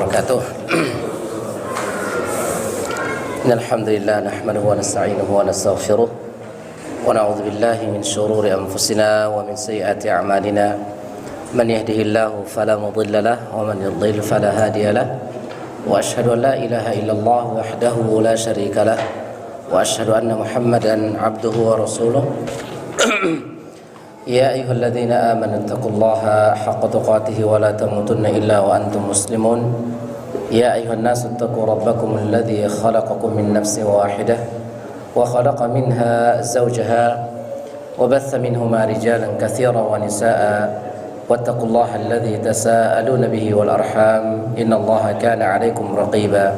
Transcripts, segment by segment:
wabarakatuh. Alhamdulillah nahmaduhu wa nasta'inuhu wa nastaghfiruh wa na'udzu billahi min shururi anfusina wa min sayyiati a'malina. Man yahdihillahu fala mudilla lahu wa man yudlil fala hadiya lahu. Wa asyhadu an la ilaha illallah wahdahu la syarika lahu wa asyhadu anna Muhammadan 'abduhu wa rasuluh. Ya ayyuhalladzina amanu taqullaha haqqa tuqatih wa la tamutunna illa wa antum muslimun. Ya ayyuhan nasu taqu rabbakum alladzi khalaqakum min nafsin wahidah wa khalaqa minha zawjaha wa batha minhuma rijalan katsiran wa nisaa'a wattaqullaha alladzi tasaaluna bihi wal arham innallaha kana 'alaikum raqiba.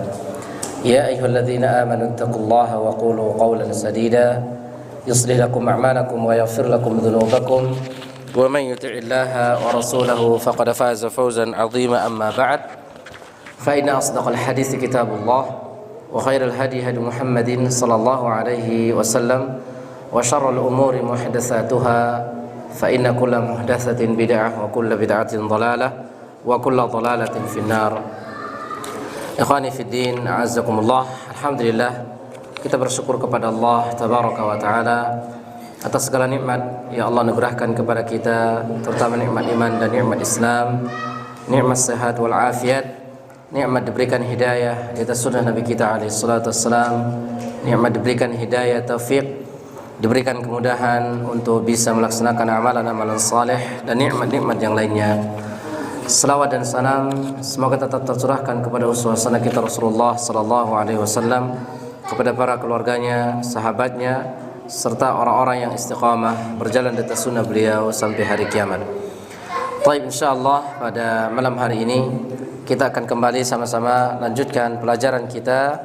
Ya ayyuhalladzina amanu taqullaha wa qulu qawlan sadida يصلح لكم أعمالكم ويغفر لكم ذنوبكم ومن يطع الله ورسوله فقد فاز فوزا عظيما أما بعد فإن أصدق الحديث كتاب الله وخير الهدي هدي محمد صلى الله عليه وسلم وشر الأمور محدثاتها فإن كل محدثة بدعة وكل بدعة ضلالة وكل ضلالة في النار. إخواني في الدين أعزكم الله. الحمد لله, kita bersyukur kepada Allah Tabaraka wa Ta'ala atas segala nikmat yang Allah anugerahkan kepada kita, terutama nikmat iman dan nikmat Islam, nikmat sehat wal afiat, nikmat diberikan hidayah di atas sunnah Nabi kita alaihi salatu wassalam, nikmat diberikan hidayah taufik, diberikan kemudahan untuk bisa melaksanakan amalan-amalan saleh dan nikmat-nikmat yang lainnya. Selawat dan salam semoga tetap tercurahkan kepada uswah hasanah kita Rasulullah sallallahu alaihi wasallam, kepada para keluarganya, sahabatnya, serta orang-orang yang istiqamah berjalan di atas sunnah beliau sampai hari kiamat. Baik, insyaallah pada malam hari ini kita akan kembali sama-sama lanjutkan pelajaran kita,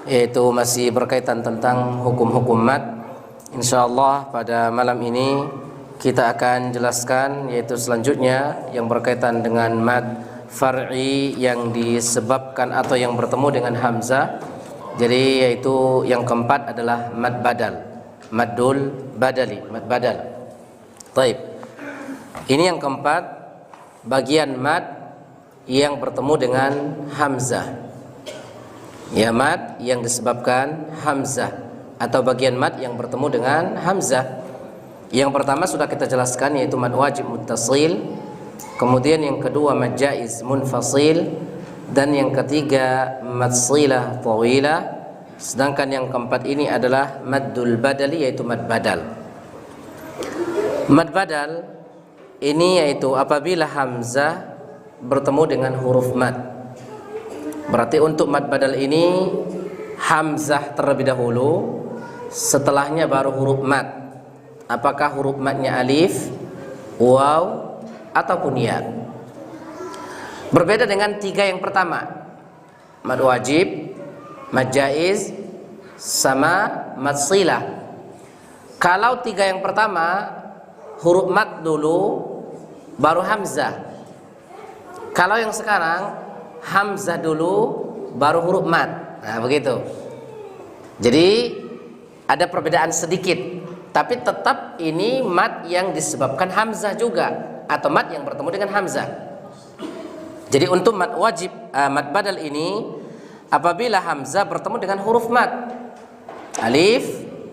yaitu masih berkaitan tentang hukum-hukum mad. Insyaallah pada malam ini kita akan jelaskan yaitu selanjutnya yang berkaitan dengan mad far'i yang disebabkan atau yang bertemu dengan hamzah. Jadi yaitu yang keempat adalah mad badal, maddul badali, mad badal. Taib. Ini yang keempat, bagian mad yang bertemu dengan hamzah. Ya, mad yang disebabkan hamzah atau bagian mad yang bertemu dengan hamzah. Yang pertama sudah kita jelaskan yaitu mad wajib muttasil. Kemudian yang kedua mad jaiz munfasil. Dan yang ketiga mad silah tawilah. Sedangkan yang keempat ini adalah maddul badali, yaitu mad badal. Mad badal ini yaitu apabila hamzah bertemu dengan huruf mad. Berarti untuk mad badal ini hamzah terlebih dahulu, setelahnya baru huruf mad. Apakah huruf madnya alif, waw ataupun ya. Berbeda dengan tiga yang pertama, mad wajib, mad jaiz, sama mad silah. Kalau tiga yang pertama huruf mad dulu baru hamzah. Kalau yang sekarang hamzah dulu baru huruf mad. Nah, begitu. Jadi ada perbedaan sedikit, tapi tetap ini mad yang disebabkan hamzah juga, atau mad yang bertemu dengan hamzah. Jadi untuk mad wajib, mad badal ini apabila hamzah bertemu dengan huruf mad, alif,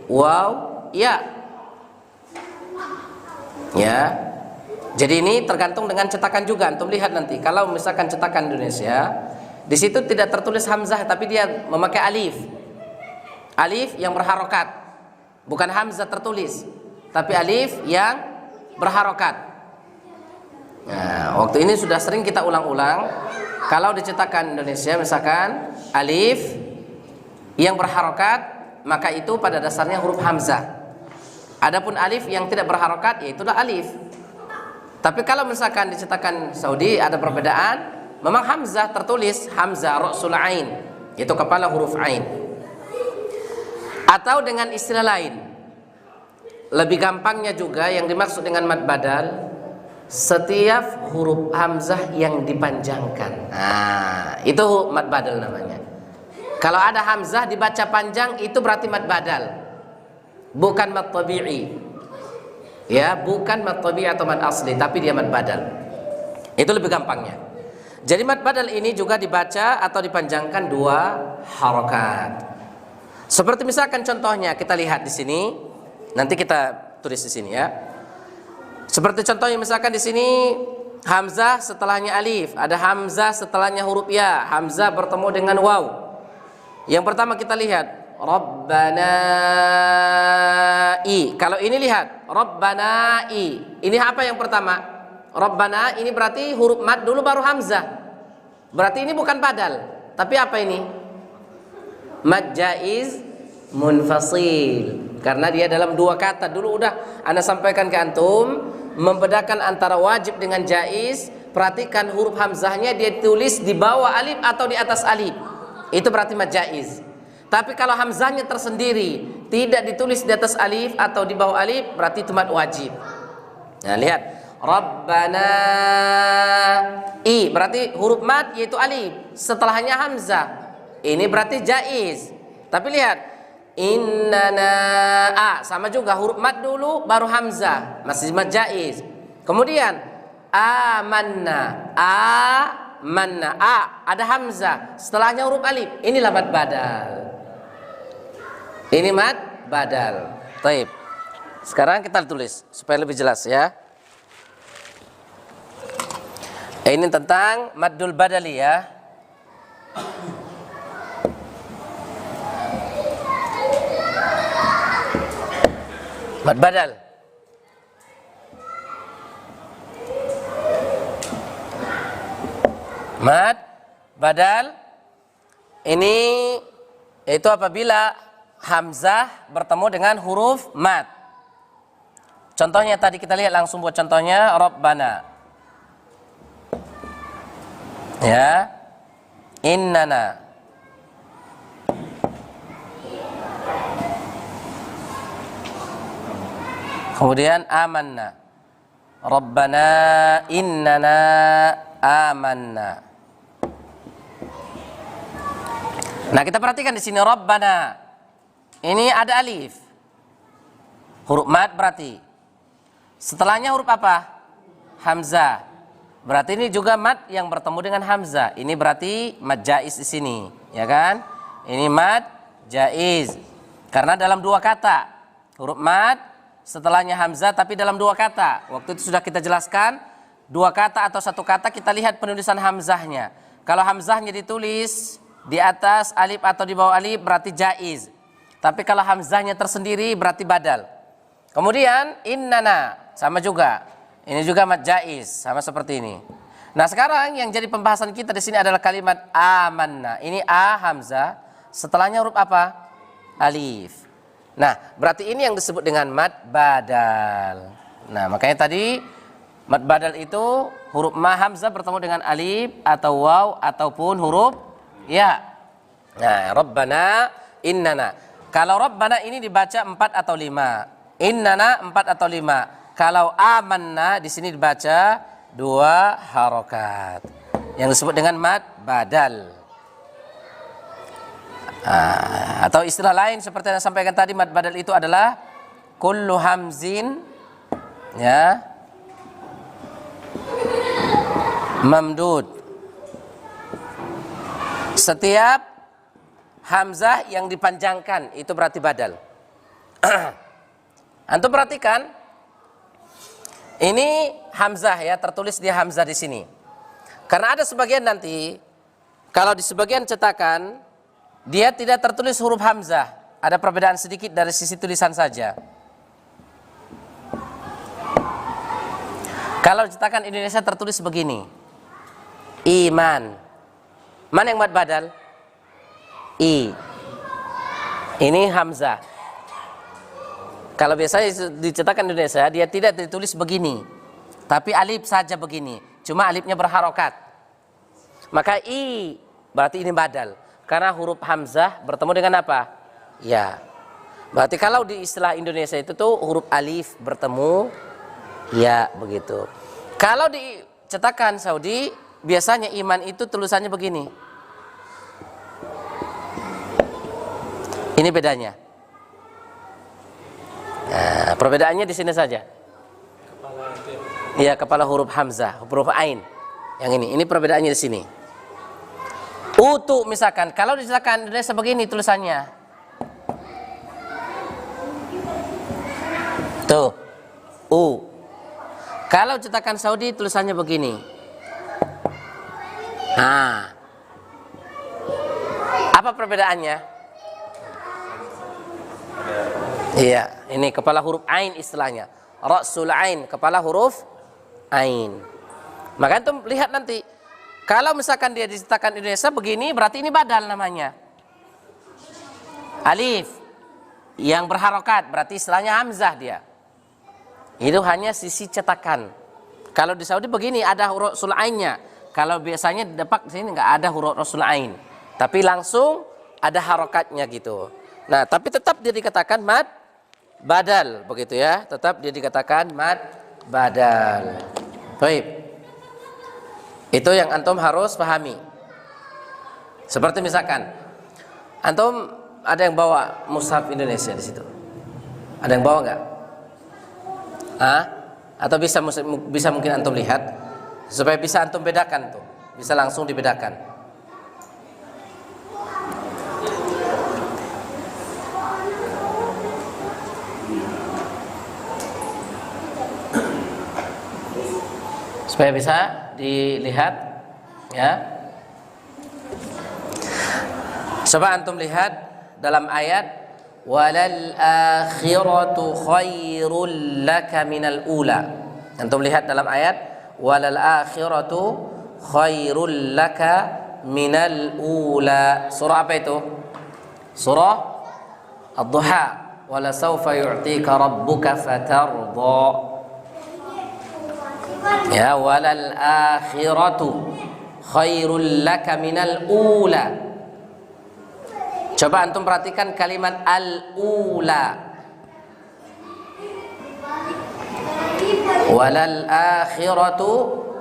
waw, ya. Ya. Jadi ini tergantung dengan cetakan juga. Antum lihat nanti kalau misalkan cetakan Indonesia, di situ tidak tertulis hamzah tapi dia memakai alif. Alif yang berharokat. Bukan hamzah tertulis, tapi alif yang berharokat. Nah, waktu ini sudah sering kita ulang-ulang. Kalau dicetakan Indonesia misalkan alif yang berharokat, maka itu pada dasarnya huruf hamzah. Adapun alif yang tidak berharokat, yaitulah alif. Tapi kalau misalkan dicetakan Saudi ada perbedaan, memang hamzah tertulis hamzah ra'sul ain, itu kepala huruf ain. Atau dengan istilah lain, lebih gampangnya juga yang dimaksud dengan mad badal, setiap huruf hamzah yang dipanjangkan. Nah, itu mad badal namanya. Kalau ada hamzah dibaca panjang, itu berarti mad badal, bukan mad tabi'i. Ya, bukan mad tabi'i atau mad asli, tapi dia mad badal. Itu lebih gampangnya. Jadi mad badal ini juga dibaca atau dipanjangkan 2 harokat. Seperti misalkan contohnya kita lihat di sini, nanti kita tulis di sini ya. Seperti contohnya misalkan di sini hamzah setelahnya alif, ada hamzah setelahnya huruf ya, hamzah bertemu dengan waw. Yang pertama kita lihat Rabbana i. Kalau ini lihat Rabbana i. Ini apa yang pertama? Rabbana ini berarti huruf mad dulu baru hamzah. Berarti ini bukan badal, tapi apa ini? Mad jaiz munfasil. Karena dia dalam 2 kata. Dulu udah Anda sampaikan ke antum, membedakan antara wajib dengan jaiz. Perhatikan huruf hamzahnya dia tulis di bawah alif atau di atas alif. Itu berarti mad jaiz. Tapi kalau hamzahnya tersendiri, tidak ditulis di atas alif atau di bawah alif, berarti itu mad wajib. Nah, lihat Rabbana i berarti huruf mad yaitu alif, setelahnya hamzah. Ini berarti jaiz. Tapi lihat innana a sama juga huruf mad dulu baru hamzah, masih mad jaiz. Kemudian amanna a ada hamzah, setelahnya huruf alif. Inilah mad badal. Ini mad badal. Baik. Sekarang kita tulis supaya lebih jelas ya. Ini tentang maddul badali ya. Mad badal. Mad badal ini itu apabila hamzah bertemu dengan huruf mad. Contohnya tadi kita lihat langsung buat contohnya Rabbana. Ya, innana. Kemudian amanna. Rabbana innana amanna. Nah, kita perhatikan di sini Rabbana. Ini ada alif. Huruf mad berarti. Setelahnya huruf apa? Hamzah. Berarti ini juga mad yang bertemu dengan hamzah. Ini berarti mad jaiz di sini, ya kan? Ini mad jaiz. Karena dalam 2 kata. Huruf mad setelahnya hamzah tapi dalam 2 kata. Waktu itu sudah kita jelaskan, 2 kata atau 1 kata kita lihat penulisan hamzahnya. Kalau hamzahnya ditulis di atas alif atau di bawah alif berarti jaiz. Tapi kalau hamzahnya tersendiri berarti badal. Kemudian innana sama juga. Ini juga mad jaiz, sama seperti ini. Nah, sekarang yang jadi pembahasan kita di sini adalah kalimat amanna. Ini a hamzah, setelahnya huruf apa? Alif. Nah, berarti ini yang disebut dengan mad badal. Nah, makanya tadi mad badal itu huruf ma hamzah bertemu dengan alif atau waw ataupun huruf ya. Nah, Rabbana innana. Kalau Rabbana ini dibaca 4 atau 5. Innana 4 atau 5. Kalau amanna di sini dibaca 2 harokat yang disebut dengan mad badal. Atau istilah lain seperti yang saya sampaikan tadi, mad badal itu adalah kullu hamzin ya mamdud. Setiap hamzah yang dipanjangkan itu berarti badal. Antum perhatikan ini hamzah ya, tertulis dia hamzah di sini. Karena ada sebagian nanti kalau di sebagian cetakan dia tidak tertulis huruf hamzah, ada perbedaan sedikit dari sisi tulisan saja. Kalau cetakan Indonesia tertulis begini, iman. Mana yang mad badal? I. Ini hamzah. Kalau biasanya dicetakan Indonesia dia tidak ditulis begini, tapi alif saja begini, cuma alifnya berharokat. Maka i berarti ini badal, karena huruf hamzah bertemu dengan apa? Ya. Berarti kalau di istilah Indonesia itu tuh huruf alif bertemu ya begitu. Kalau di cetakan Saudi biasanya iman itu tulisannya begini. Ini bedanya. Nah, perbedaannya di sini saja. Iya, kepala huruf hamzah, huruf ain. Yang ini perbedaannya di sini. Utu misalkan, kalau dicetakan Indonesia begini tulisannya. Tuh. U. Kalau cetakan Saudi tulisannya begini. Nah. Apa perbedaannya? Iya, ini kepala huruf ain istilahnya. Ra'sul ain, kepala huruf ain. Maka antum lihat nanti, kalau misalkan dia dicetakan Indonesia begini, berarti ini badal namanya. Alif yang berharokat, berarti istilahnya hamzah dia. Itu hanya sisi cetakan. Kalau di Saudi begini ada huruf sul ainnya. Kalau biasanya di Depak sini nggak ada huruf rasul ain, tapi langsung ada harokatnya gitu. Nah, tapi tetap dia dikatakan mad badal begitu ya. Tetap dia dikatakan mad badal. Baik. Itu yang antum harus pahami. Seperti misalkan antum ada yang bawa mushaf Indonesia di situ. Ada yang bawa nggak? Atau bisa mungkin antum lihat supaya bisa antum bedakan tuh, bisa langsung dibedakan. Supaya bisa dilihat ya. Coba antum lihat dalam ayat walal akhiratu khairul laka minal ula. Antum lihat dalam ayat walal akhiratu khairul laka minal ula. Surah apa itu? Surah Ad-Duha. Wala sawfa yu'tika rabbuka fatardha. Ya, walal akhiratu khairul laka minal ula. Coba antum perhatikan kalimat al-ula. Walal akhiratu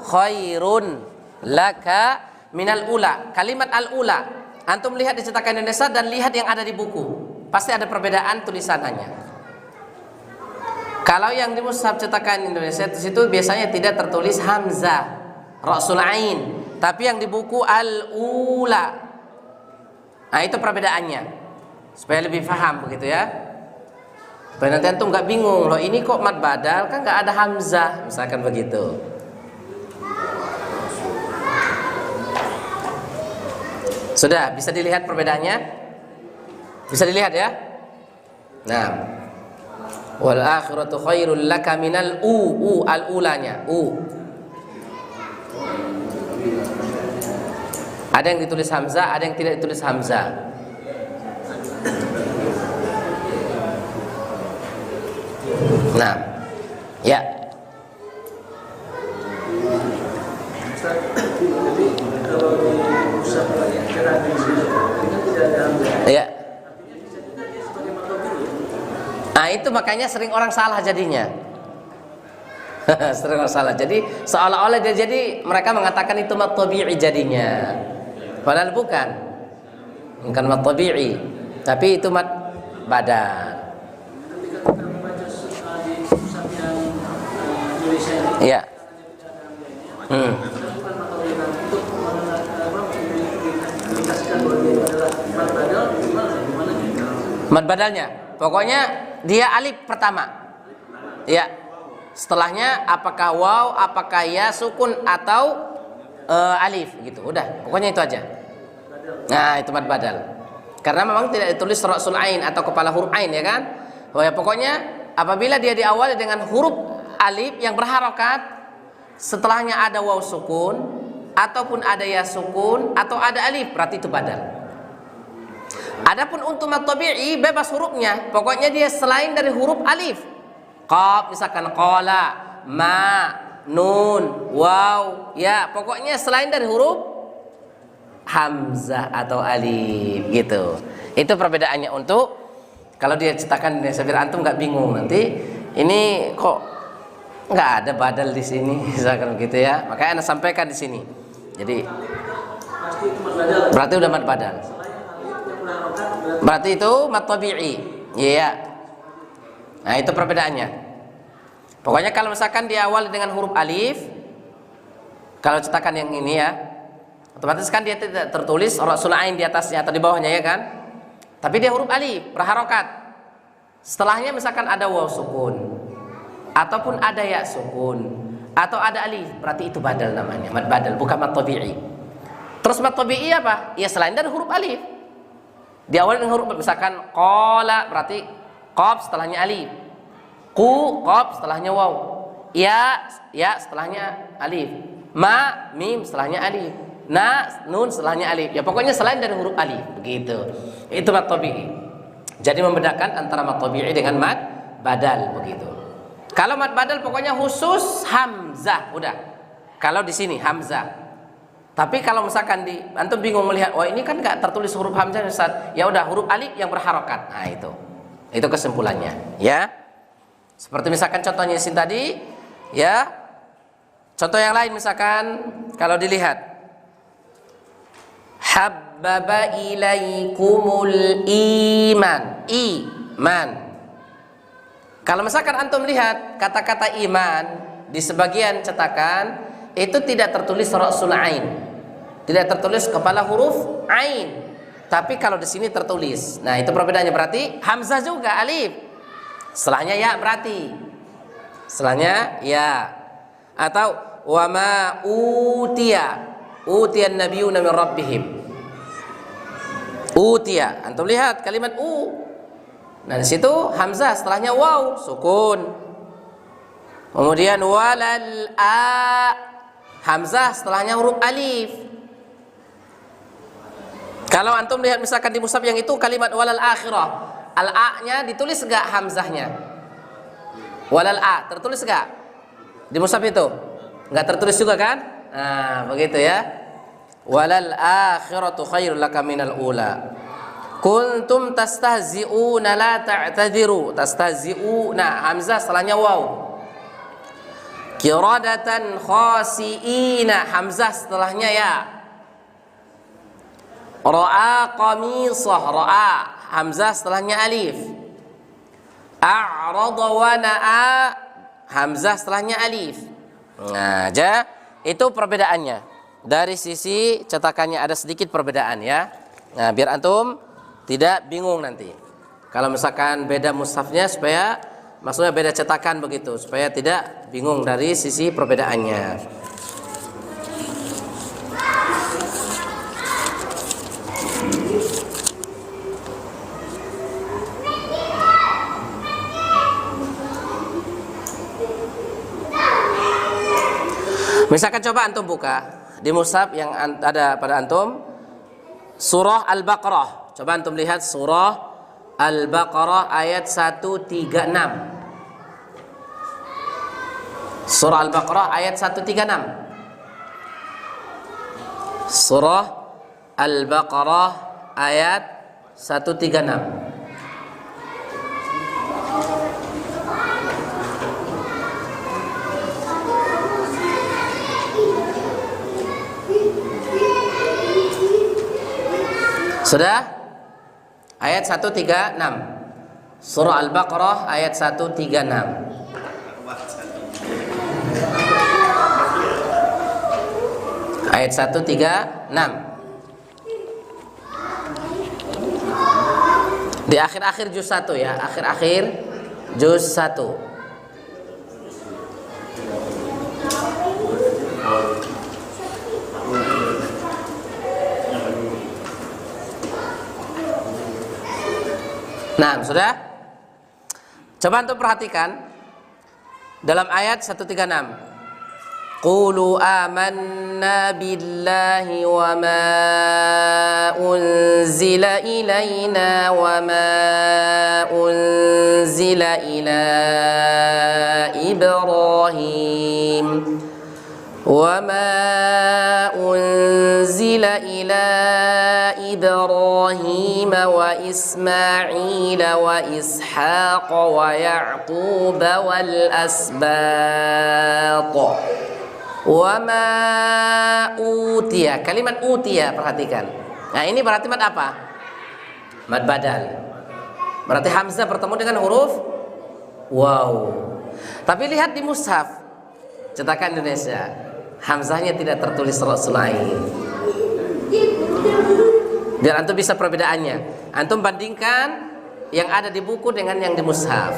khairun laka minal ula. Kalimat al-ula antum lihat di cetakan Indonesia dan lihat yang ada di buku, pasti ada perbedaan tulisannya. Kalau yang di mushaf cetakan Indonesia di situ biasanya tidak tertulis hamzah, ra'sul ain, tapi yang di buku al-ula. Nah, itu perbedaannya. Supaya lebih paham begitu ya. Supaya nanti antum nggak bingung, loh ini kok mad badal kan nggak ada hamzah, misalkan begitu. Sudah bisa dilihat perbedaannya? Bisa dilihat ya? Nah, wal akhiratu khairul laka minal al-ulanya. Ada yang ditulis hamzah, ada yang tidak ditulis hamzah. Nah, ya. Ya. Nah, itu makanya sering orang salah jadinya. Sering orang salah. Jadi seolah-olah jadi mereka mengatakan itu mat tabi'i jadinya. Padahal bukan mat tabi'i, tapi itu mat badal. Iya. Mad badalnya, pokoknya dia alif pertama. Ya. Setelahnya apakah waw, apakah ya sukun atau alif gitu. Udah, pokoknya itu aja. Nah, itu mad badal. Karena memang tidak ditulis ra'sul ain atau kepala huruf ain ya kan? Oh ya, pokoknya apabila dia diawali dengan huruf alif yang berharokat, setelahnya ada waw sukun ataupun ada ya sukun atau ada alif, berarti itu badal. Adapun untuk mad tabi'i bebas hurufnya, pokoknya dia selain dari huruf alif. Qaf misalkan qala, ma, nun, waw, ya, pokoknya selain dari huruf hamzah atau alif gitu. Itu perbedaannya untuk kalau dia cetakan biar antum nggak bingung nanti ini kok nggak ada badal di sini misalkan gitu ya. Makanya Anda sampaikan di sini. Jadi berarti udah mad badal. Berarti itu mad tabi'i. Iya. Nah, itu perbedaannya. Pokoknya kalau misalkan diawali dengan huruf alif, Kalau cetakan yang ini ya, otomatis kan dia tidak tertulis Rasul Ain di atasnya atau di bawahnya ya kan? Tapi dia huruf alif berharokat. Setelahnya misalkan ada waw sukun, ataupun ada ya sukun, atau ada alif, berarti itu badal namanya, mad badal, bukan mad tabi'i. Terus mad tabi'i apa? Ya selain dari huruf alif. Di awal dengan huruf misalkan qala berarti qaf setelahnya alif. Qu qaf setelahnya waw. Ya setelahnya alif. Ma mim setelahnya alif. Na nun setelahnya alif. Ya pokoknya selain dari huruf alif begitu. Itu mad tabi'i. Jadi membedakan antara mad tabi'i dengan mad badal begitu. Kalau mad badal pokoknya khusus hamzah udah. Kalau di sini hamzah. Tapi kalau misalkan antum bingung melihat, oh ini kan nggak tertulis huruf hamzah Ustaz. Ya udah huruf alif yang berharokat. Nah itu. Itu kesimpulannya, ya. Seperti misalkan contohnya di sini tadi, ya. Contoh yang lain misalkan kalau dilihat habbaba ilaikumul iman. Kalau misalkan antum lihat kata-kata iman di sebagian cetakan itu tidak tertulis ra'sul ain. Tidak tertulis kepala huruf ain. Tapi kalau di sini tertulis. Nah, itu perbedaannya berarti hamzah juga alif. Setelahnya ya berarti. Setelahnya ya. Atau wa ma utiyan nabiyuna min rabbihim. Utiya. Antum lihat kalimat Nah, di situ hamzah setelahnya waw sukun. Kemudian walal hamzah setelahnya huruf alif. Kalau antum lihat misalkan di mushaf yang itu kalimat walal akhirah, al-a-nya ditulis enggak hamzahnya? Walal a tertulis enggak? Di mushaf itu? Enggak tertulis juga kan? Nah, begitu ya. Walal akhiratu khairul laka minal ula. Kuntum tastahzi'una la ta'tadiru. Tastahzi'una hamzah setelahnya waw. Qiradatan khasi'ina hamzah setelahnya ya. Ra'a qamisah ra'a hamzah setelahnya alif. A'rada wa na'a hamzah setelahnya alif. Nah, itu perbedaannya. Dari sisi cetakannya ada sedikit perbedaan ya. Nah, biar antum tidak bingung nanti. Kalau misalkan beda mushafnya supaya maksudnya beda cetakan begitu supaya tidak bingung dari sisi perbedaannya. Misalkan coba antum buka di mushaf yang ada pada antum surah Al-Baqarah. Coba antum lihat surah Al-Baqarah ayat 136. Surah Al-Baqarah ayat 136. Surah Al-Baqarah ayat 136. Sudah? Ayat 136. Surah Al-Baqarah ayat 136. Ayat 136. Di akhir-akhir juz 1 ya, akhir-akhir juz 1. Nah, sudah? Coba untuk perhatikan dalam ayat 136. Qulu amanna billahi wa ma unzila ilaina wa ma unzila ila Ibrahim wa ma unzila ila Ibrahim wa Ismail wa Ishaq wa Ya'qub wal asbat wa ma utiya. Kalimat utiya perhatikan. Nah, ini berarti mad apa? Mad badal. Berarti hamzah bertemu dengan huruf waw. Tapi lihat di mushaf cetakan Indonesia. Hamzahnya tidak tertulis rasul ain. Biar antum bisa perbedaannya. Antum bandingkan yang ada di buku dengan yang di mushaf.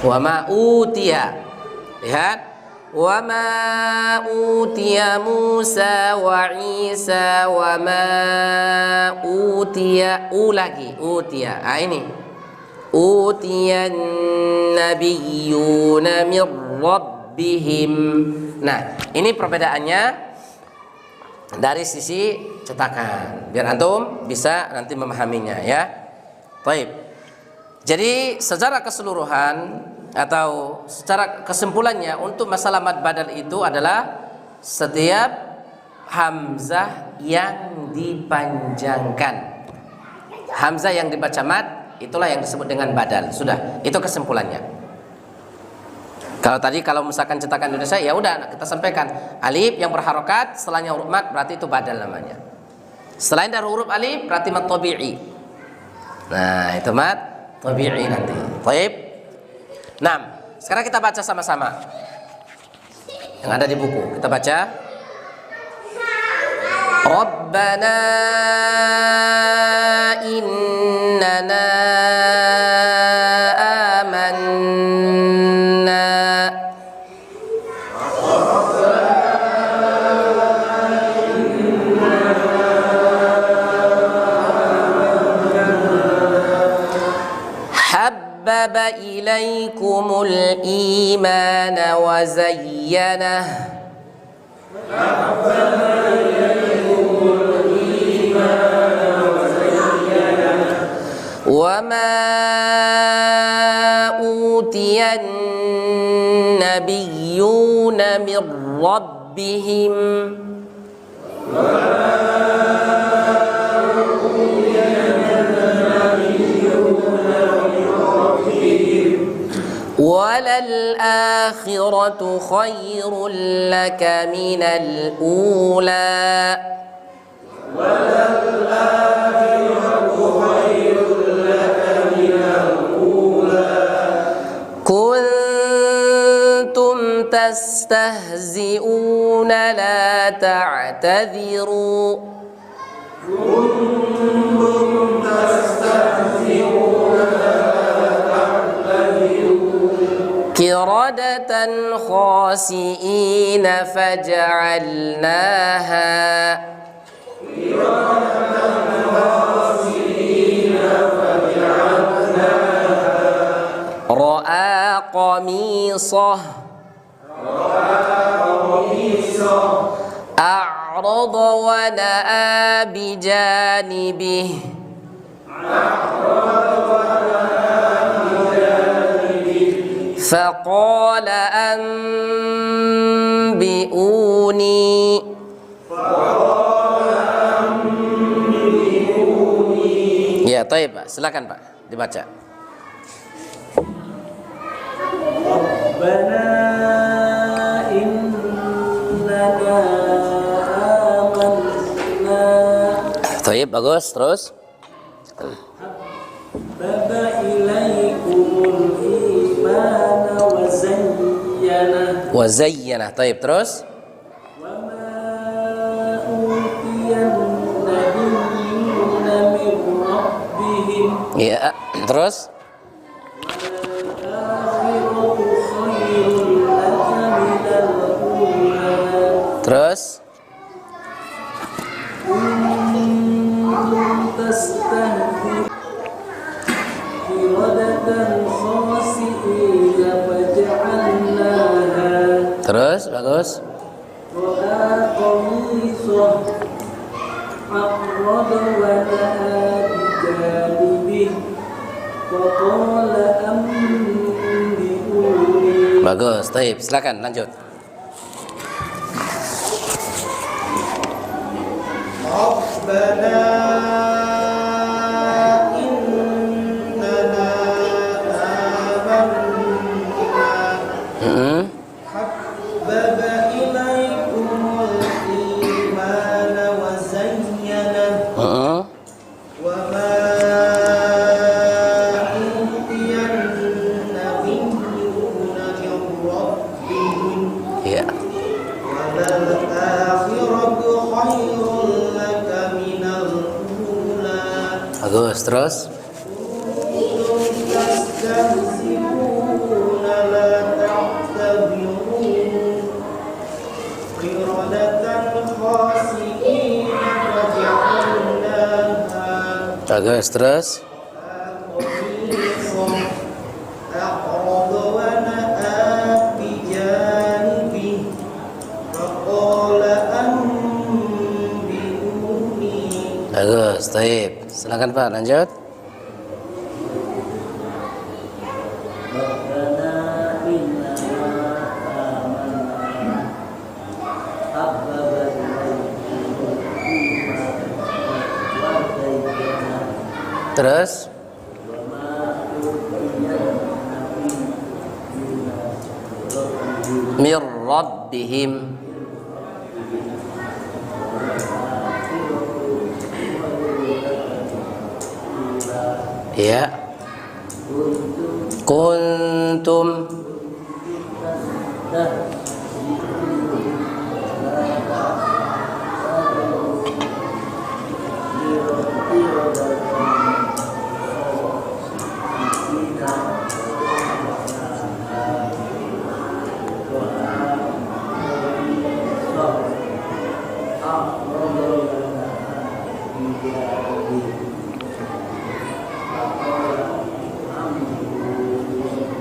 Wa ma utiya. Lihat. Wa ma utiya Musa wa Isa wa ma utiya lagi utiya. Ini. Utiyan nabiyyuna min rabbihim. Nah, ini perbedaannya dari sisi cetakan. Biar antum bisa nanti memahaminya ya. Baik. Jadi secara keseluruhan atau secara kesimpulannya untuk masalah mad badal itu adalah setiap hamzah yang dipanjangkan. Hamzah yang dibaca mad itulah yang disebut dengan badal. Sudah, itu kesimpulannya. Kalau misalkan cetakan Indonesia ya udah kita sampaikan alif yang berharokat setelahnya huruf mad berarti itu badal namanya. Selain dari huruf alif berarti mad tabi'i. Nah, itu mad tabi'i nanti. Baik. 6. Sekarang kita baca sama-sama. Yang ada di buku. Kita baca. Rabbana innana amanna. Habbaba ilaikumul imana wa zayyanah. وما أوتي النبيون من ربهم وللآخرة خير لك من الأولى كنتم تستهزئون لا تعتذروا قردة خاسئين فجعلناها رأى قميصه أعرض ونأى بجانبه فقال أنبئوني. Ya, baik Pak. Silakan Pak, dibaca. Rabbana innana amanna. Baik, bagus. Terus. Habbaba ilaikumul imana wa zayyanah. Wa zayyanah. Baik, terus. Wa ma utiyan nabiyyuna min rabbihim. Ya, terus. Terus terus bagus. Bagus, baik, silakan lanjut. Rabbana innana amanna. Habbaba ilaikumul imana wa zayyanah. Wa ma utiyan nabiyyuna min rabbihim. Ya. Bagus, terus تستهزئون لا تعتذرون قردة خاسئين فجعلناها bagus, terus قميصا أعرض ونأى بجانبه فقال أنبئوني. bagus, taib. Silakan Pak, lanjut. Terus mir rabbihim, ya, kuntum,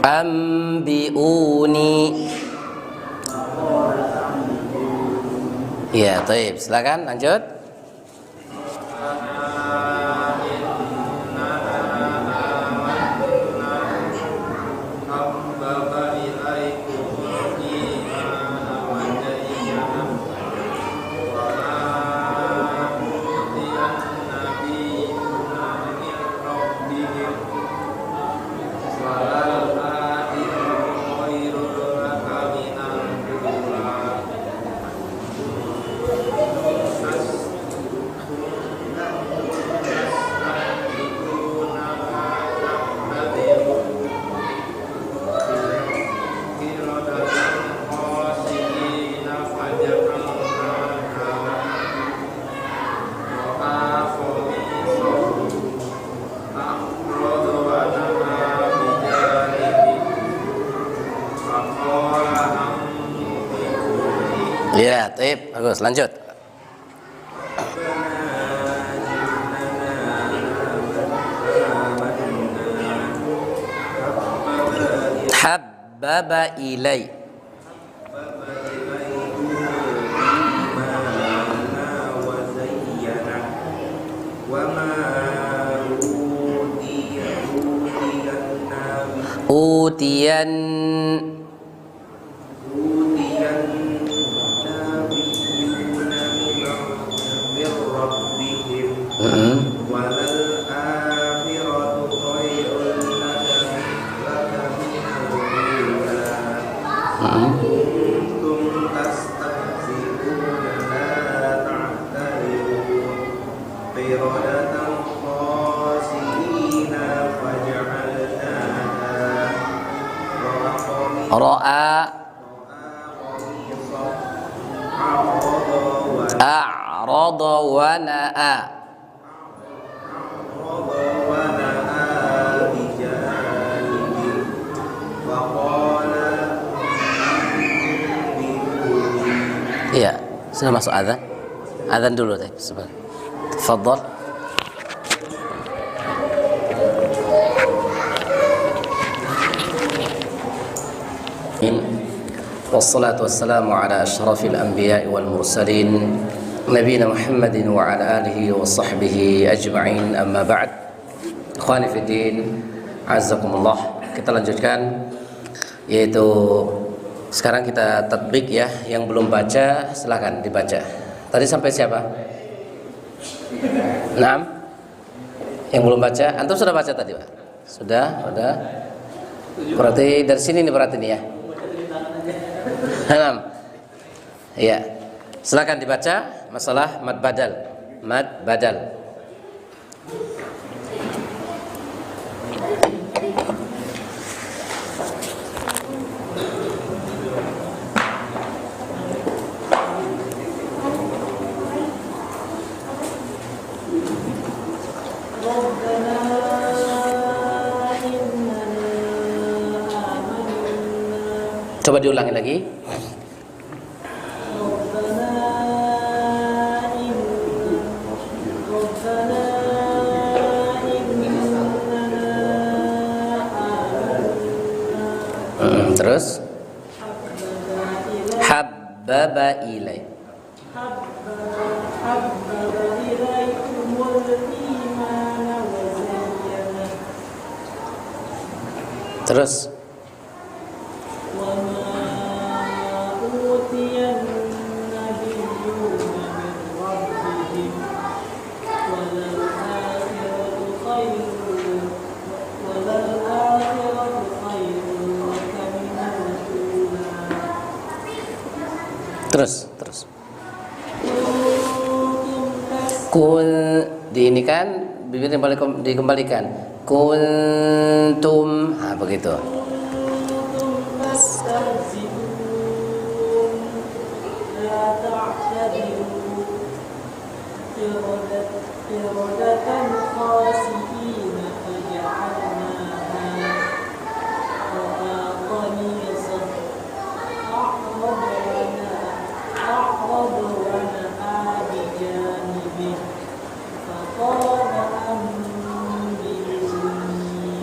ambiuni. Ya, taib. Silakan lanjut. Ya, taib. Bagus, lanjut. Habbaba ilai. Utiyan. Ra'a a'rada wa na'a. Iya, sudah masuk azan. Azan dulu deh, sebentar. Tafadhal. والصلاة والسلام على أشرف الأنبياء والمرسلين نبينا محمد وعلى آله وصحبه أجمعين أما بعد. Ikhwani fi din, azzakumullah. Kita lanjutkan, yaitu sekarang kita tatbik ya. Yang belum baca silakan dibaca. Tadi sampai siapa? 6. Yang belum baca, antum sudah baca tadi, Pak? Sudah. Berarti dari sini nih, berarti nih ya. 6. Ya. Silakan dibaca masalah mad badal. Mad badal. diulangi lagi. Terus habbaba ilai. Terus terus kul di ini kan bibirnya boleh dikembalikan. Kuntum, begitu.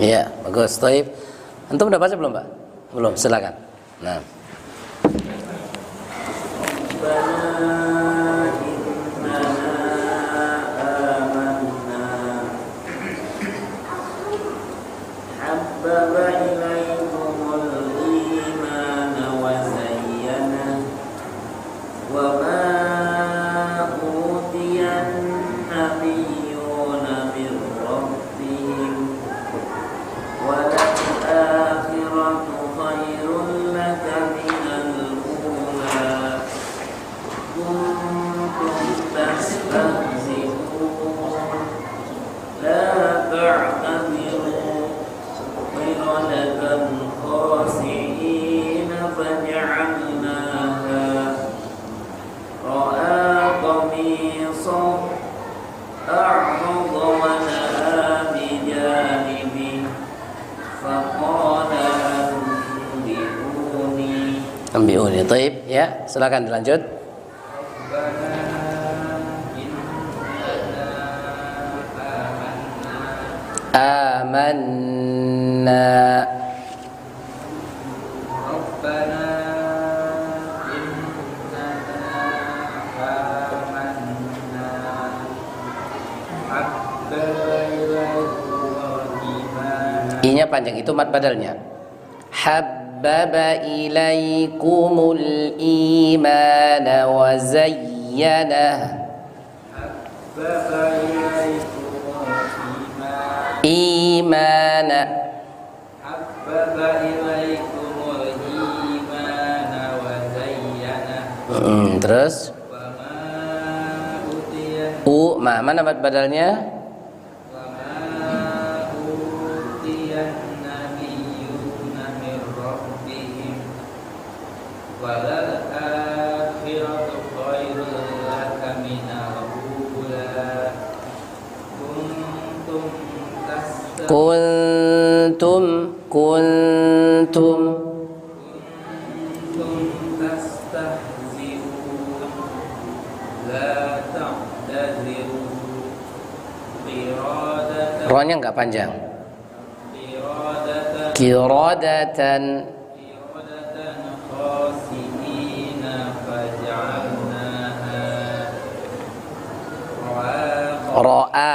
Ya, bagus. Taib. Antum udah baca belum, Pak? Belum, silakan. Nah. Ambiuni. Taib, ya, silakan dilanjut. Amanna. I-nya panjang, itu mad badalnya. Habbaba ilaikumul imana wa zayyanah. Habbaba ilaikumul imana. Habbaba ilaikumul imana wa zayyanah. Terus mana mad badalnya? Kuntum tastahzi'un la ta'tadiru. Ro-nya enggak panjang. Qiradatan khasiina faj'alnaha ra'a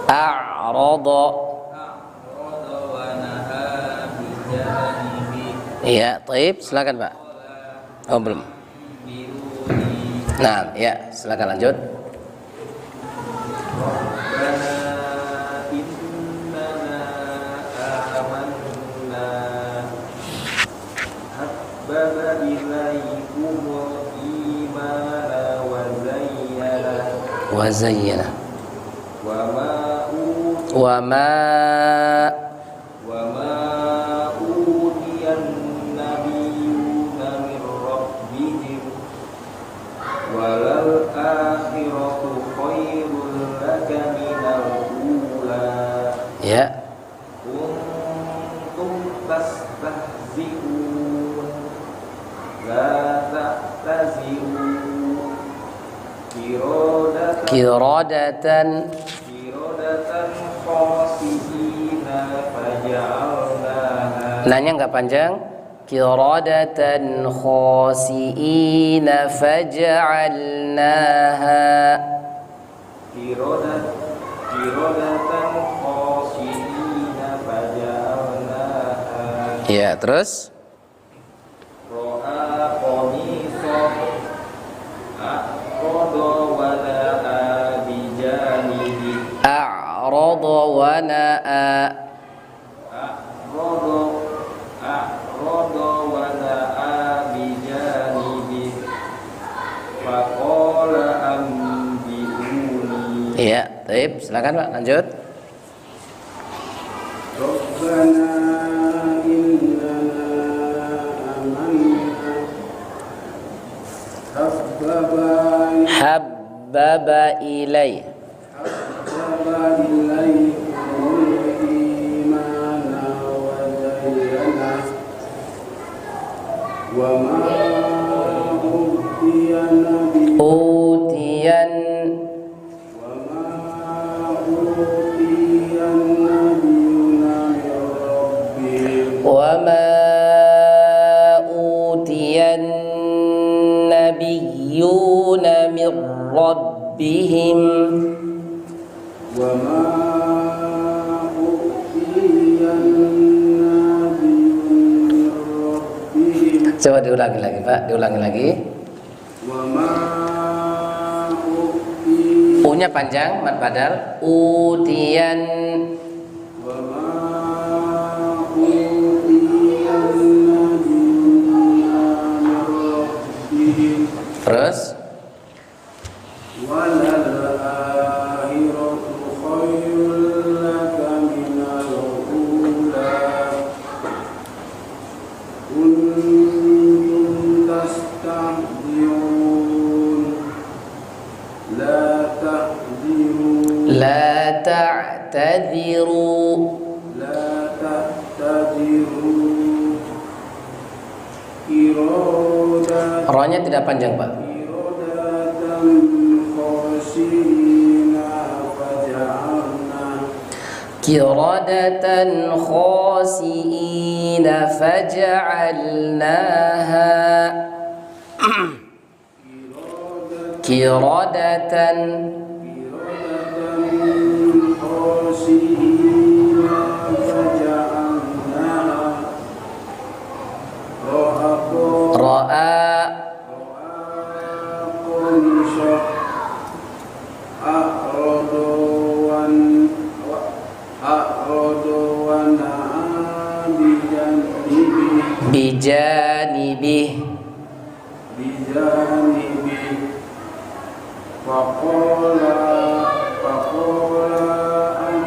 a'rada. Iya, taib, silakan Pak. Oh, belum. Nah, ya, silakan lanjut. Wa zayyana. Wa ma utiyan nabiyyuna min rabbihim walal akhiratu khairul laka minal ula. Ya, Qiradatan khasiina faja'alnaha. Nanya nggak panjang. Qiradatan khasiina faja'alnaha. Qiradatan khasiina faja'alnaha. Ya, terus Ro'a qamisoh aqrada wa na'a bijanihi. a'rada wa na'a. A'rada wa na'a bijanihi. Faqala anbi'uni. Iya, baik, silakan Pak, lanjut. Rabbana innana amanna Habbaba ilai. habbaba ilaykumul imana wa zayyana wa ma utiya nabiyyu Utiyan wa ma utiya nabiyyuna min rabbihim wa ma utiyan nabiyyuna min rabbihim. wa ma utiya nabiyyuna min rabbihim Coba diulangi lagi Pak, diulangi lagi. wa ma utiya U-nya panjang, mad badal. Utiyan. wa ma utiya nabiyyuna min rabbihim Terus walal akhiratu khairul laka minal ula kuntum tastahdirun la tahdiru la ta'tadiru. la tahtadiru irodat Ro-nya tidak panjang Pak. irodatan khasina faja'alna Qiradatan khasiina faja'alnaha. Qiradatan khasina faja'alnaha ra'a qamishah a'radu wa na'a bijanibih. bijanibi faqala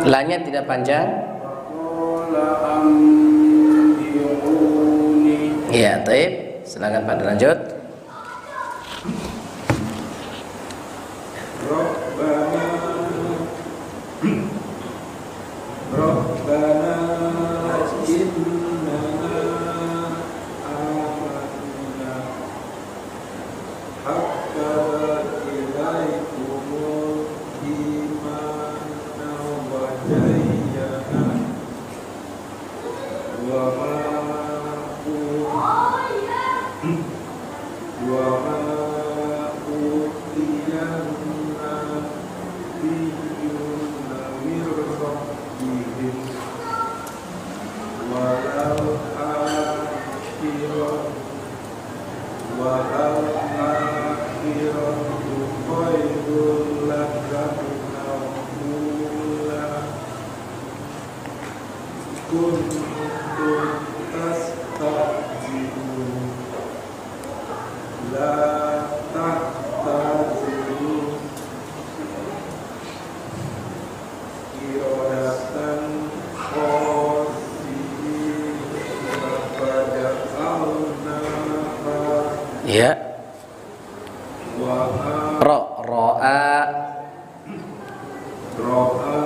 La-nya tidak panjang. anbi'uni Iya, taib. Silakan Pak lanjut. Rabbana Rabbana innana amanna hatta ilaikumul imana wa zayyana wa ma utiyan nabiyyuna min rabbihim walau akhiratu khairul laka minal ula kuntum tastahzi'un la tahtazi'u iradatan khasina faja'alnaha Ya. wa Ro'a ro'a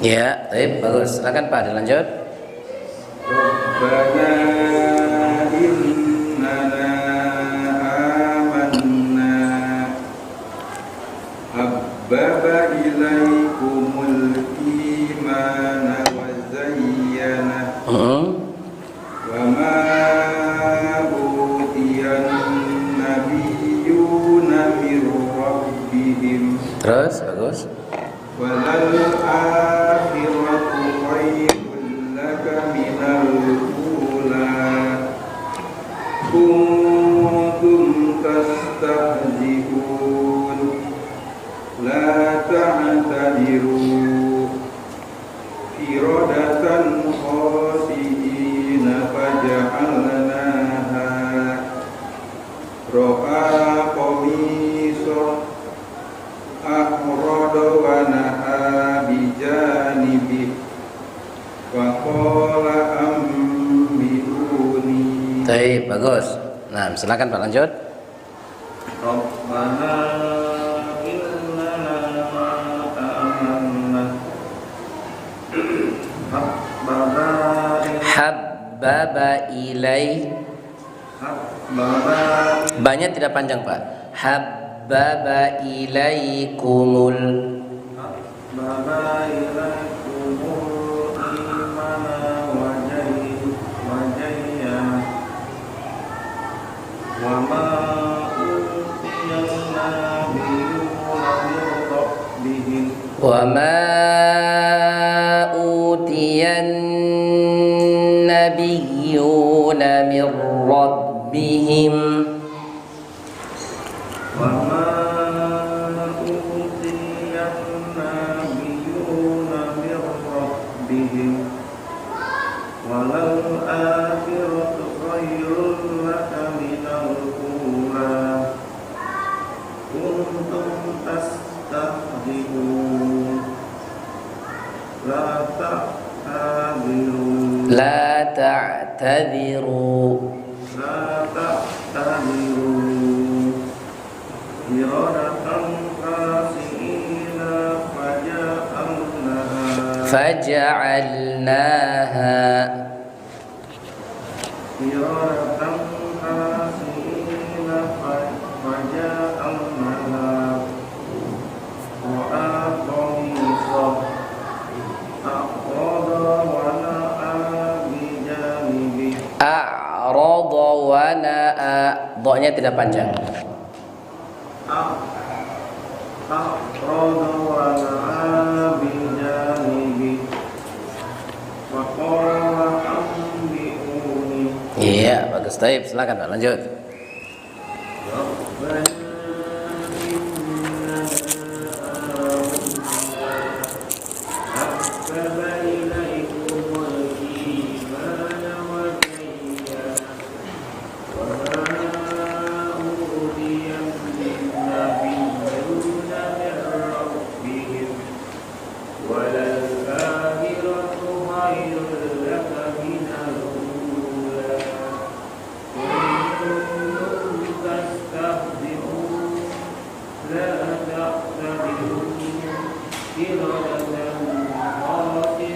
Ya, baik, bagus. Silakan Pak, dilanjut. Rabbana innana amanna habbaba ilaikumul imana wa zayyana wa ma utiyan nabiyyuna min rabbihim. Terus, bagus. Walal akhiratu khairul laka minal ula kuntum tastahzi'un la ta'tadiru iradatan khasi'ina faja'alnaha ro'a qamisah ahrada wa naha bijanibi wa qala ambiuni. Baik, bagus. Nah, silakan Pak, lanjut. Rabbana innana amanna Habbaba ilai. Banyak tidak panjang Pak. Habbaba ilaikumul. Habbaba ilaikumul imana wa jayyana wa ma utiyan nabiyyuna min rabbihim Wa ma utiyan nabiyyuna min rabbihim wa ma utiyan nabiyyuna min rabbihim walal akhiratu khairul laka minal ula kuntum tastahzi'un la ta'tadiru La ta'tadiru iradatan khasi'ina Faja'alnaha iradatan khasi'ina faja'alnaha wa aqamisah aqrada wa na'a bijanibi A'rada wa na'a. Dha-nya tidak panjang. aqrada wa na'a bijanibi wa qala ambi'uni. Iya, bagus. Baik, silakan Pak, lanjut.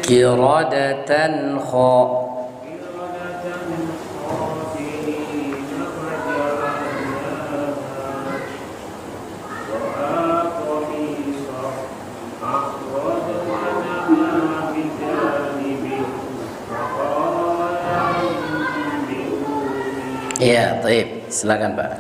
Qiradatan kha. Iya, baik. Silakan Pak.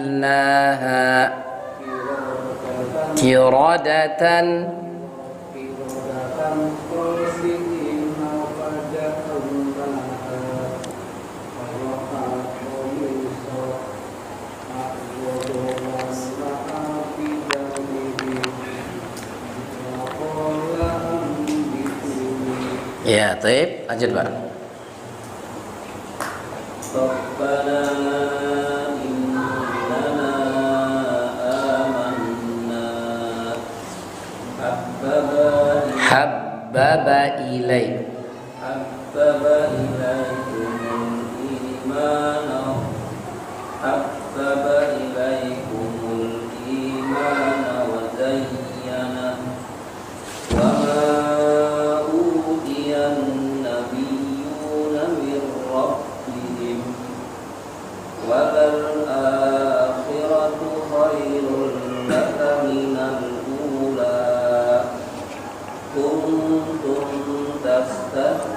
Faja'alnaha Qiradatan ya, taib, lanjut Pak. Rabbana innana amanna Habbaba ilai habbaba ilaikumul imana habbaba ilaikumul imana wa zayyana wa ma utiyan nabiyyuna min rabbihim walal akhiratu khairul laka minal ula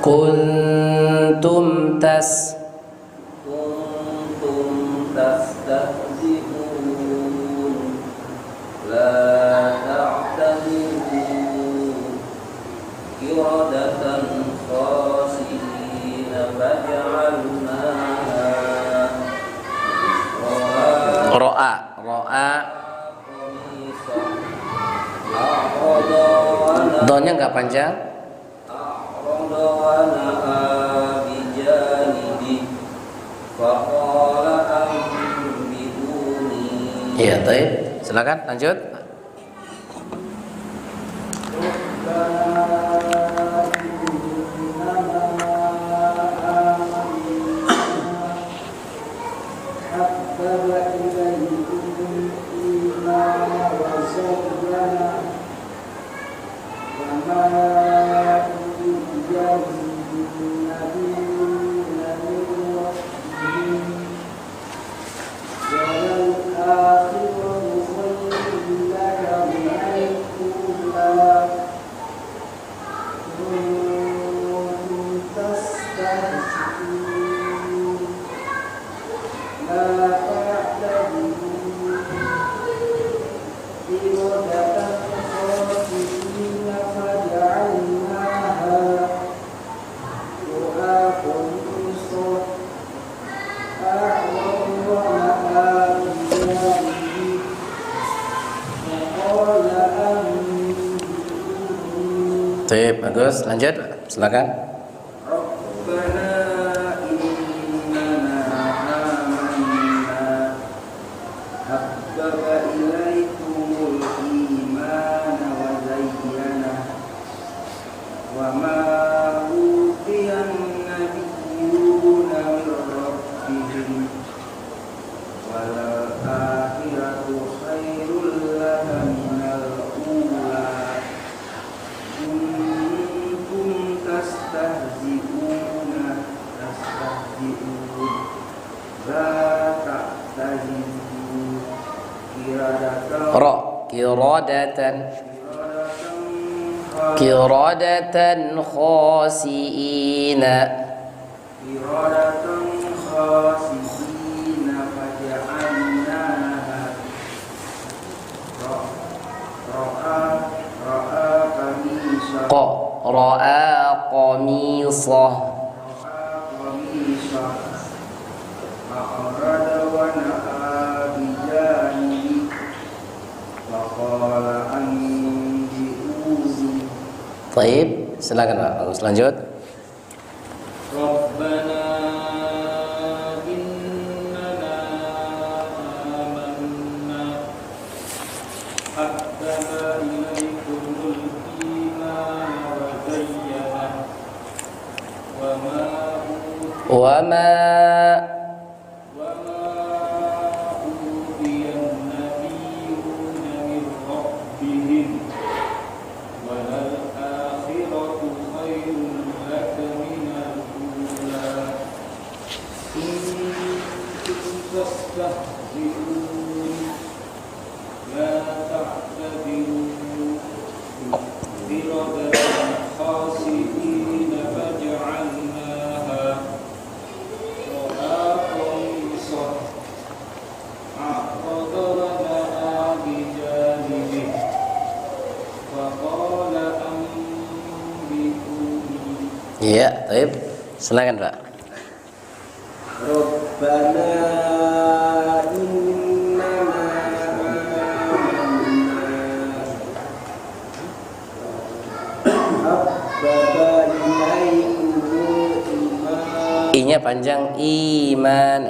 kuntum tastahzi'un la ta'tadiru qiradatan khasi'ina faj'alnaha ro'a donnya nggak panjang. Iya, baik. Silakan lanjut. Baik, bagus. Lanjut, silakan. Rabbana innana amanna habbaba ilaikumul imana wa zayyana wa ma utiyan nabiyyuna min rabbihim wal akhiratu khairul laka minal ula tastahzi'un la ta'tazi'u qiradatan khasi'ina faj'alnaha ra'a qamisah a'rada wa na'a bijanihi wa qala anbi'uni. Baik, silakan Pak. Bagus, lanjut. Rabbana innana amanna habbaba ilaikumul imana wa zayyana wa ma utiyan nabiyyuna min rabbihim walal akhiratu khairun laka minal ula kuntum tastahzi'un la ta'tadiru qiradatan khasi'ina faj'alnaha qamisah a'rada wa na'a bijanihi Iya, baik. Silakan Pak. Rabbana innana habbaba ilaikumul iman. I-nya panjang, iman.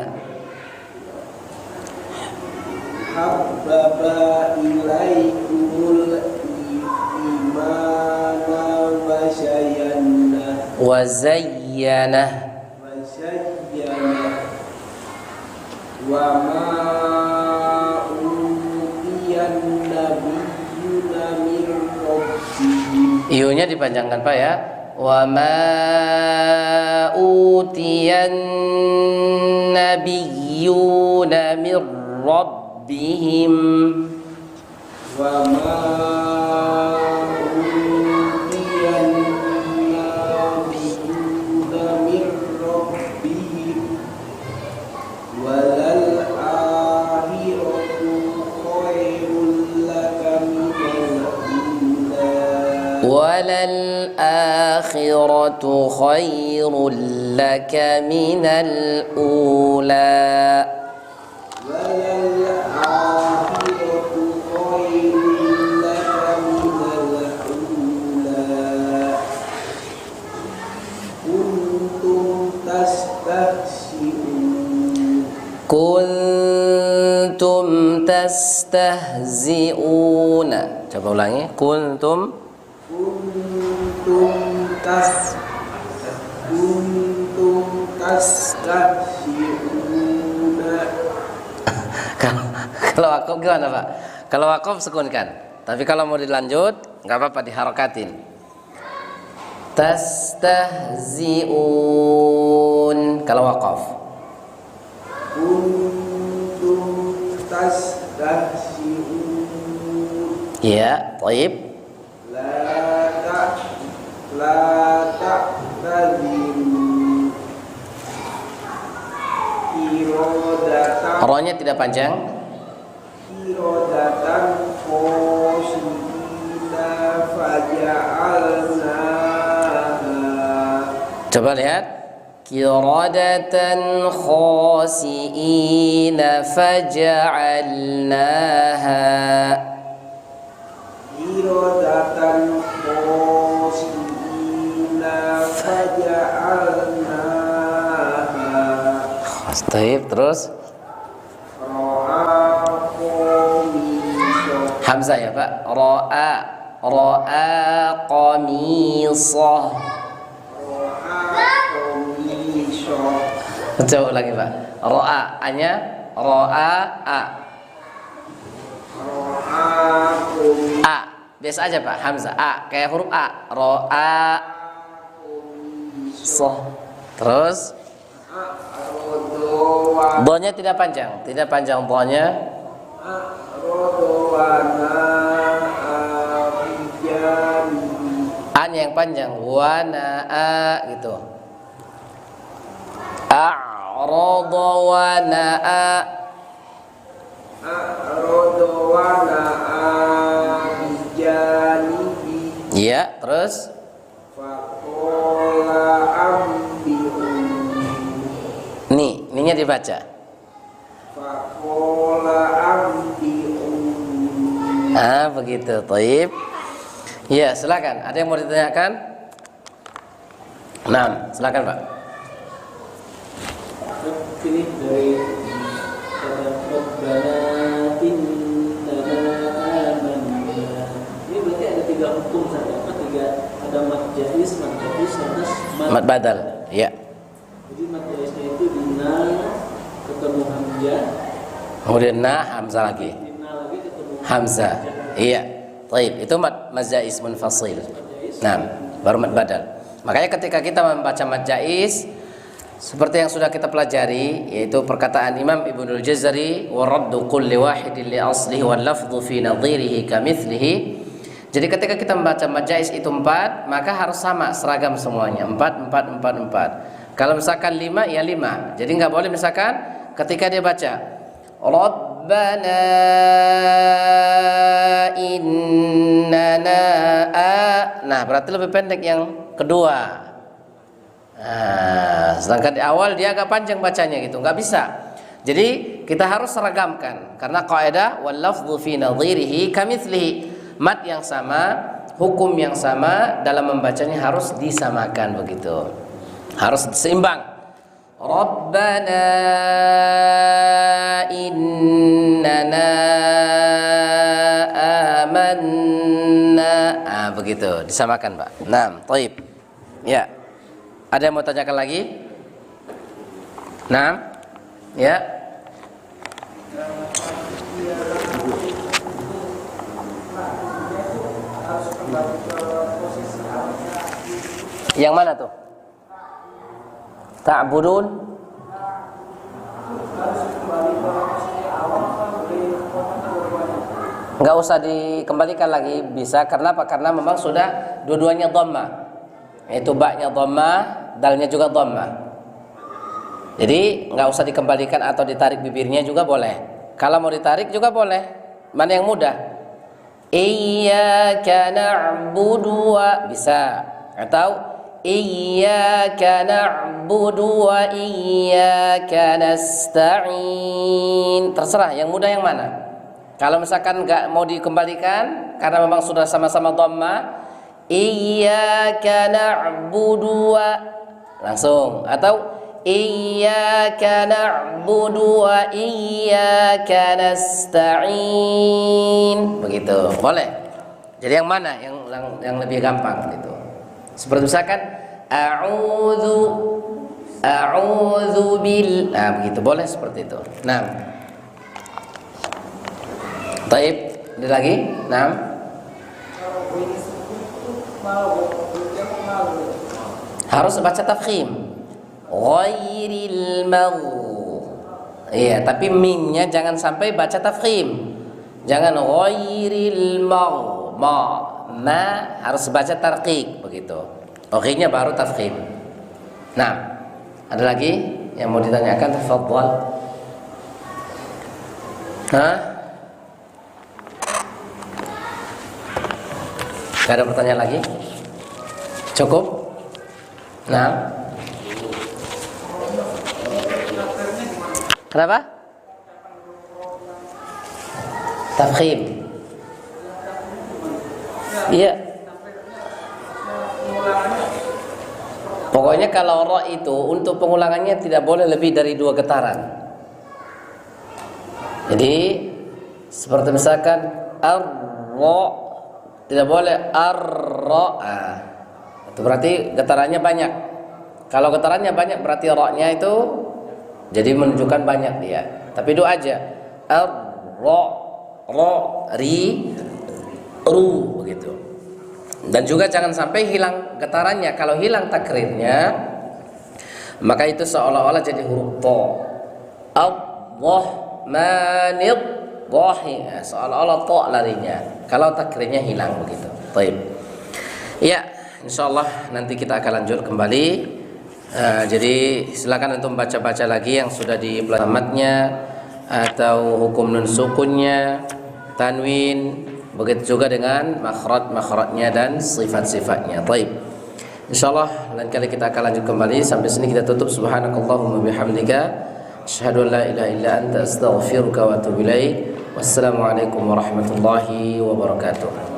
Habbaba ilaikumul imana wa zayyana Wa zayyanah. wa ma utiyan nabiyyuna min rabbihim. I-nya dipanjangkan Pak ya. Wa ma utiyan nabiyyuna min rabbihim. Wa ma utiyan nabiyyuna min rabbihim walal akhiratu khairul laka minal ula. Walal akhiratu khairul laka minal ula. Walal akhiratu khairul laka minal ula. Kuntum tastahzi'un. Kuntum tastahzi'una. Coba ulangi. Kuntum tastahzi'una. Kalau wakaf gimana Pak? Kalau wakaf sekunkan. Tapi kalau mau dilanjut nggak apa-apa diharokatin. Tastahzi'un. Kalau wakaf. Kuntum tastahzi'un. Iya, taib. La ta'tadiru irodatan Rohnya tidak panjang. irodatan khosina faja'alnaha. Coba lihat. Kiradatan khasi'ina faja'alnaha. Irodatan khosina faja'alnaha. Taib, terus Ro'a komisah. Hamzah ya Pak. Ra'a qamisah. Ro'a komisah. Coba lagi Pak. Ra'a A-nya ra'a a. Ro'a komisah. A. Biasa aja Pak, Hamzah A kayak huruf A. Ra'a soh. Terus Bo-nya tidak panjang, tidak panjang bo-nya. A-nya yang panjang, wana'a gitu. A'rada wana'a. Iya, terus ininya dibaca. Begitu, Taib. Ya, silakan. Ada yang mau ditanyakan? Nah, silakan Pak. Ini dari Rabbana innana amanna. Ini berarti ada 3 hukum saja. Ada mad jaiz, Mad badal. Ya. Jadi mad jaiznya itu dina ketemu hamzah. Kemudian hamzah lagi. Dina lagi ketemu Hamzah. Iya. Taib. Itu mad jaiz munfasil. Nah, baru mad badal. Makanya ketika kita membaca mad jaiz seperti yang sudah kita pelajari, yaitu perkataan Imam Ibnul Jazari, wa raddu kulli wahidin li aslihi wal lafdhu fi nadhirihi kamithlihi. Jadi ketika kita membaca mad jaiz itu 4, maka harus sama, seragam semuanya. 4, 4, 4, 4. Kalau misalkan 5, ya 5. Jadi nggak boleh misalkan ketika dia baca Rabbana innana a. Nah, berarti lebih pendek yang kedua. Sedangkan di awal dia agak panjang bacanya gitu, nggak bisa. Jadi kita harus seragamkan karena kaidah wal lafdhu fi nadhirihi kamitslihi. Mat yang sama, hukum yang sama dalam membacanya harus disamakan begitu. Harus seimbang. Rabbana innana amanna. Begitu, disamakan, Pak. Nah, taib. Ya. Ada yang mau tanyakan lagi? Nah. Ya. Yang mana tuh? Ta'budun? Enggak usah dikembalikan lagi, bisa karena apa? Karena memang sudah dua-duanya dhammah. Yaitu ba-nya dhammah, dalnya juga dhammah. Jadi enggak usah dikembalikan atau ditarik bibirnya juga boleh. Kalau mau ditarik juga boleh. Mana yang mudah? Iyyaka na'budu wa bisa, atau iyyaka na'budu wa iyyaka nasta'in. Terserah yang mudah yang mana. Kalau misalkan enggak mau dikembalikan karena memang sudah sama-sama dhammah, iyyaka na'budu wa langsung, atau iyyaka na'budu wa iyyaka nasta'in. Begitu, boleh. Jadi yang mana yang lebih gampang gitu. Seperti misalkan a'udzu bil. Nah, begitu boleh seperti itu. Nah. Taib, ada lagi? Nah. Harus baca tafkhim. Ghairil maghdub. Iya, tapi mimnya jangan sampai baca tafkhim. Jangan ghairil maghdub. Ma harus baca tarqiq begitu. Oke-nya baru tafkhim. Nah, ada lagi yang mau ditanyakan? Tafadhal. Hah? Gak ada pertanyaan lagi? Cukup? Nah. Kenapa? Tafkhim. Iya. Pokoknya kalau ra itu untuk pengulangannya tidak boleh lebih dari 2 getaran. Jadi seperti misalkan ar-ra, tidak boleh ar-ra. Itu berarti getarannya banyak. Kalau getarannya banyak berarti ra-nya itu jadi menunjukkan banyak dia. Tapi do aja. Ar-ra, ra, ri, ru begitu. Dan juga jangan sampai hilang getarannya. Kalau hilang takrirnya, maka itu seolah-olah jadi huruf ta. Ar-rahmanir rahim, seolah-olah ta larinya. Kalau takrirnya hilang begitu. Baik. Ya, insyaallah nanti kita akan lanjut kembali. Jadi silakan untuk membaca-baca lagi yang sudah dipelajarinya atau hukum nun sukunnya, tanwin, begitu juga dengan makhraj-makhrajnya dan sifat-sifatnya. Baik. Insyaallah lain kali kita akan lanjut kembali. Sampai sini kita tutup. Subhanakallahumma bihamdika asyhadu an la ilaha illa anta astaghfiruka wa atubu ilaik. Wassalamualaikum warahmatullahi wabarakatuh.